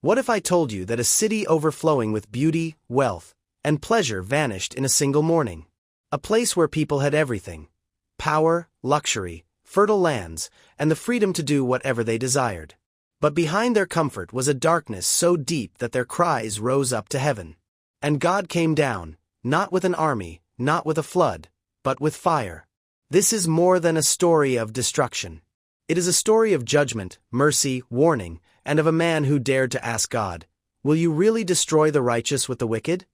What if I told you that a city overflowing with beauty, wealth, and pleasure vanished in a single morning? A place where people had everything: power, luxury, fertile lands, and the freedom to do whatever they desired. But behind their comfort was a darkness so deep that their cries rose up to heaven. And God came down, not with an army, not with a flood, but with fire. This is more than a story of destruction. It is a story of judgment, mercy, warning, and of a man who dared to ask God, "Will you really destroy the righteous with the wicked?"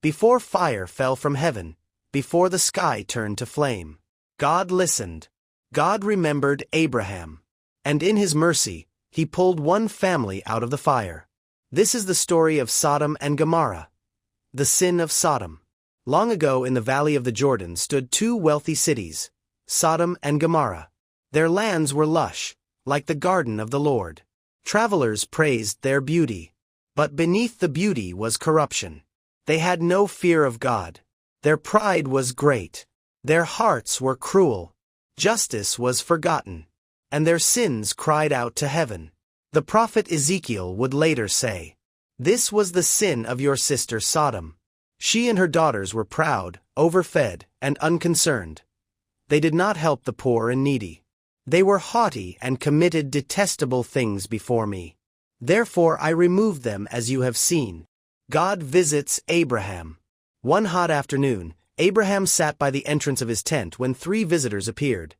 Before fire fell from heaven, before the sky turned to flame, God listened. God remembered Abraham. And in his mercy, he pulled one family out of the fire. This is the story of Sodom and Gomorrah. The sin of Sodom. Long ago in the valley of the Jordan stood two wealthy cities, Sodom and Gomorrah. Their lands were lush, like the garden of the Lord. Travelers praised their beauty. But beneath the beauty was corruption. They had no fear of God. Their pride was great. Their hearts were cruel. Justice was forgotten. And their sins cried out to heaven. The prophet Ezekiel would later say, "This was the sin of your sister Sodom. She and her daughters were proud, overfed, and unconcerned. They did not help the poor and needy. They were haughty and committed detestable things before me. Therefore I removed them as you have seen." God visits Abraham. One hot afternoon, Abraham sat by the entrance of his tent when three visitors appeared: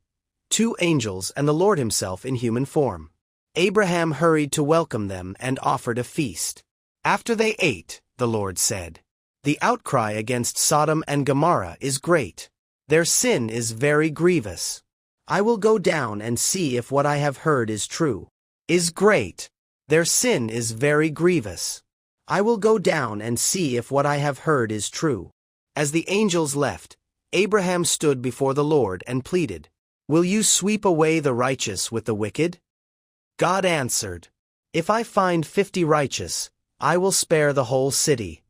two angels and the Lord himself in human form. Abraham hurried to welcome them and offered a feast. After they ate, the Lord said, "The outcry against Sodom and Gomorrah is great. Their sin is very grievous. I will go down and see if what I have heard is true. Is great. Their sin is very grievous. I will go down and see if what I have heard is true." As the angels left, Abraham stood before the Lord and pleaded, "Will you sweep away the righteous with the wicked?" God answered, "If I find 50 righteous, I will spare the whole city."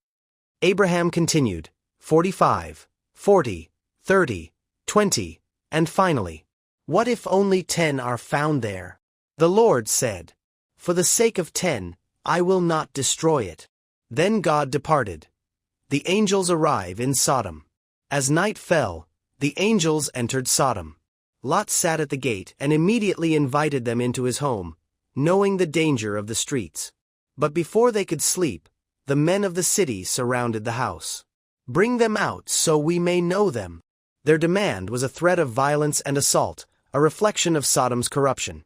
Abraham continued, 45, 40, 30, 20, and finally, "What if only 10 are found there?" The Lord said, "For the sake of 10, I will not destroy it." Then God departed. The angels arrive in Sodom. As night fell, the angels entered Sodom. Lot sat at the gate and immediately invited them into his home, knowing the danger of the streets. But before they could sleep, the men of the city surrounded the house. "Bring them out so we may know them." Their demand was a threat of violence and assault, a reflection of Sodom's corruption.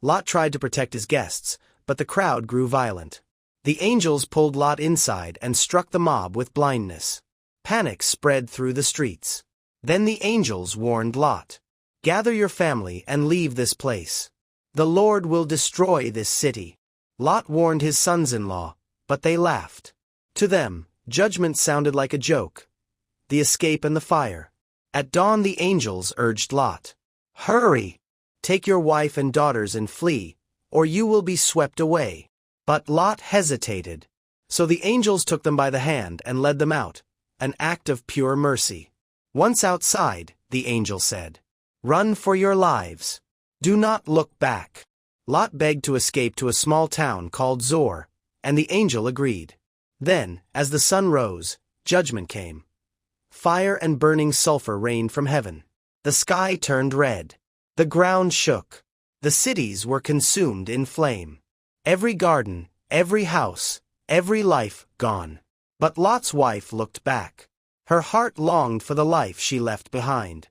Lot tried to protect his guests, but the crowd grew violent. The angels pulled Lot inside and struck the mob with blindness. Panic spread through the streets. Then the angels warned Lot, "Gather your family and leave this place. The Lord will destroy this city." Lot warned his sons-in-law, but they laughed. To them, judgment sounded like a joke. The escape and the fire. At dawn the angels urged Lot, "Hurry! Take your wife and daughters and flee, or you will be swept away." But Lot hesitated. So the angels took them by the hand and led them out, an act of pure mercy. Once outside, the angel said, "Run for your lives. Do not look back." Lot begged to escape to a small town called Zor, and the angel agreed. Then, as the sun rose, judgment came. Fire and burning sulfur rained from heaven. The sky turned red. The ground shook. The cities were consumed in flame. Every garden, every house, every life gone. But Lot's wife looked back. Her heart longed for the life she left behind.